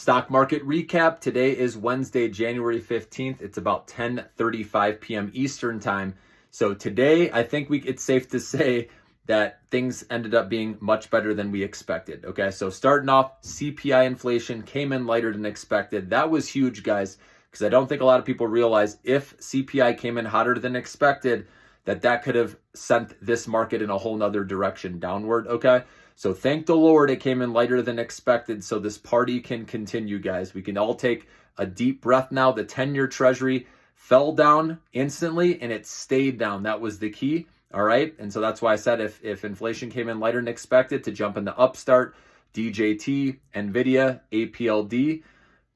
Stock market recap. Today is Wednesday, January 15th. It's about 10:35 p.m. Eastern time. So today, I think it's safe to say that things ended up being much better than we expected. Okay, so starting off, CPI inflation came in lighter than expected. That was huge, guys, because I don't think a lot of people realize if CPI came in hotter than expected, that could have sent this market in a whole nother direction downward. Okay, so thank the Lord it came in lighter than expected, so this party can continue, guys. We can all take a deep breath now. The 10-year treasury fell down instantly and it stayed down. That was the key. All right, and so that's why I said if inflation came in lighter than expected, to jump in the Upstart, DJT, NVIDIA, APLD.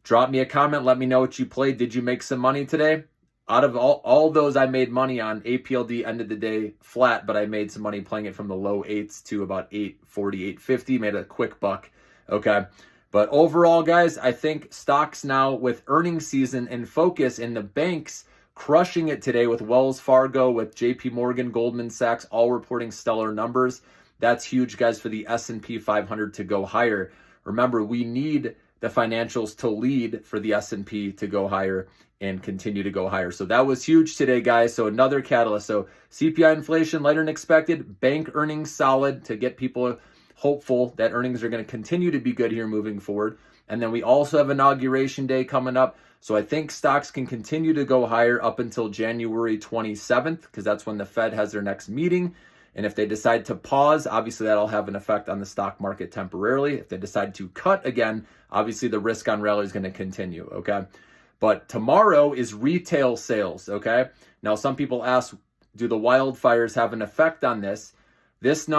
Drop me a comment. Let me know what you played. Did you make some money today? Out of all those I made money on, APLD ended the day flat, but I made some money playing it from the low 8s to about 840, 850, made a quick buck, okay? But overall, guys, I think stocks now with earnings season in focus, and the banks crushing it today with Wells Fargo, with JP Morgan, Goldman Sachs, all reporting stellar numbers. That's huge, guys, for the S&P 500 to go higher. Remember, we need the financials to lead for the S&P to go higher and continue to go higher. So that was huge today, guys. So another catalyst. So CPI inflation lighter than expected, bank earnings solid to get people hopeful that earnings are going to continue to be good here moving forward. And then we also have inauguration day coming up. So I think stocks can continue to go higher up until January 27th, because that's when the Fed has their next meeting. And if they decide to pause, obviously that'll have an effect on the stock market temporarily. If they decide to cut again, obviously the risk on rally is going to continue, okay? But tomorrow is retail sales, okay? Now, some people ask, do the wildfires have an effect on this? This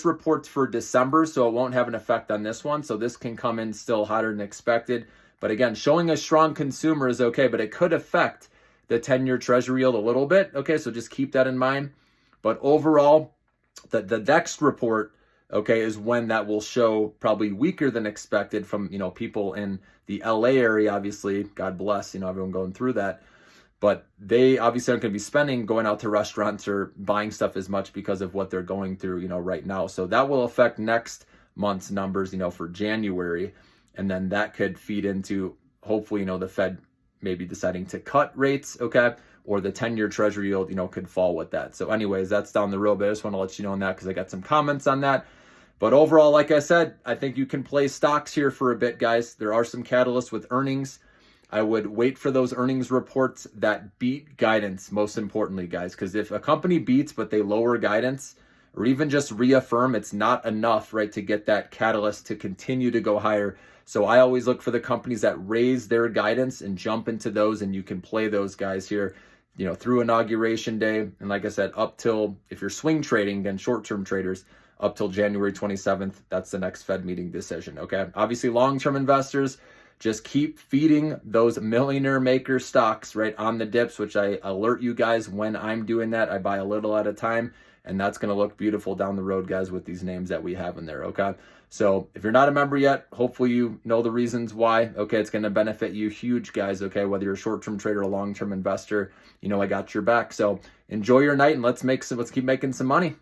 report's for December, so it won't have an effect on this one. So this can come in still hotter than expected. But again, showing a strong consumer is okay, but it could affect the 10-year treasury yield a little bit, okay? So just keep that in mind. But overall, the next report, okay, is when that will show probably weaker than expected from, people in the LA area, obviously. God bless, everyone going through that. But they obviously aren't going to be spending, going out to restaurants or buying stuff as much because of what they're going through, right now. So that will affect next month's numbers, for January. And then that could feed into, hopefully, the Fed maybe deciding to cut rates, okay? Or the 10-year treasury yield, could fall with that. So anyways, that's down the road, but I just want to let you know on that because I got some comments on that. But overall, like I said, I think you can play stocks here for a bit, guys. There are some catalysts with earnings. I would wait for those earnings reports that beat guidance, most importantly, guys, because if a company beats but they lower guidance or even just reaffirm, it's not enough, right, to get that catalyst to continue to go higher. So I always look for the companies that raise their guidance and jump into those, and you can play those guys here, through inauguration day. And like I said, up till, if you're swing trading, again, short-term traders, up till January 27th, that's the next Fed meeting decision, okay? Obviously, long-term investors, just keep feeding those millionaire maker stocks, right, on the dips, which I alert you guys when I'm doing that. I buy a little at a time, and that's going to look beautiful down the road, guys, with these names that we have in there, okay? So if you're not a member yet, hopefully you know the reasons why, okay? It's going to benefit you huge, guys, okay? Whether you're a short-term trader or a long-term investor, I got your back. So enjoy your night, and let's keep making some money.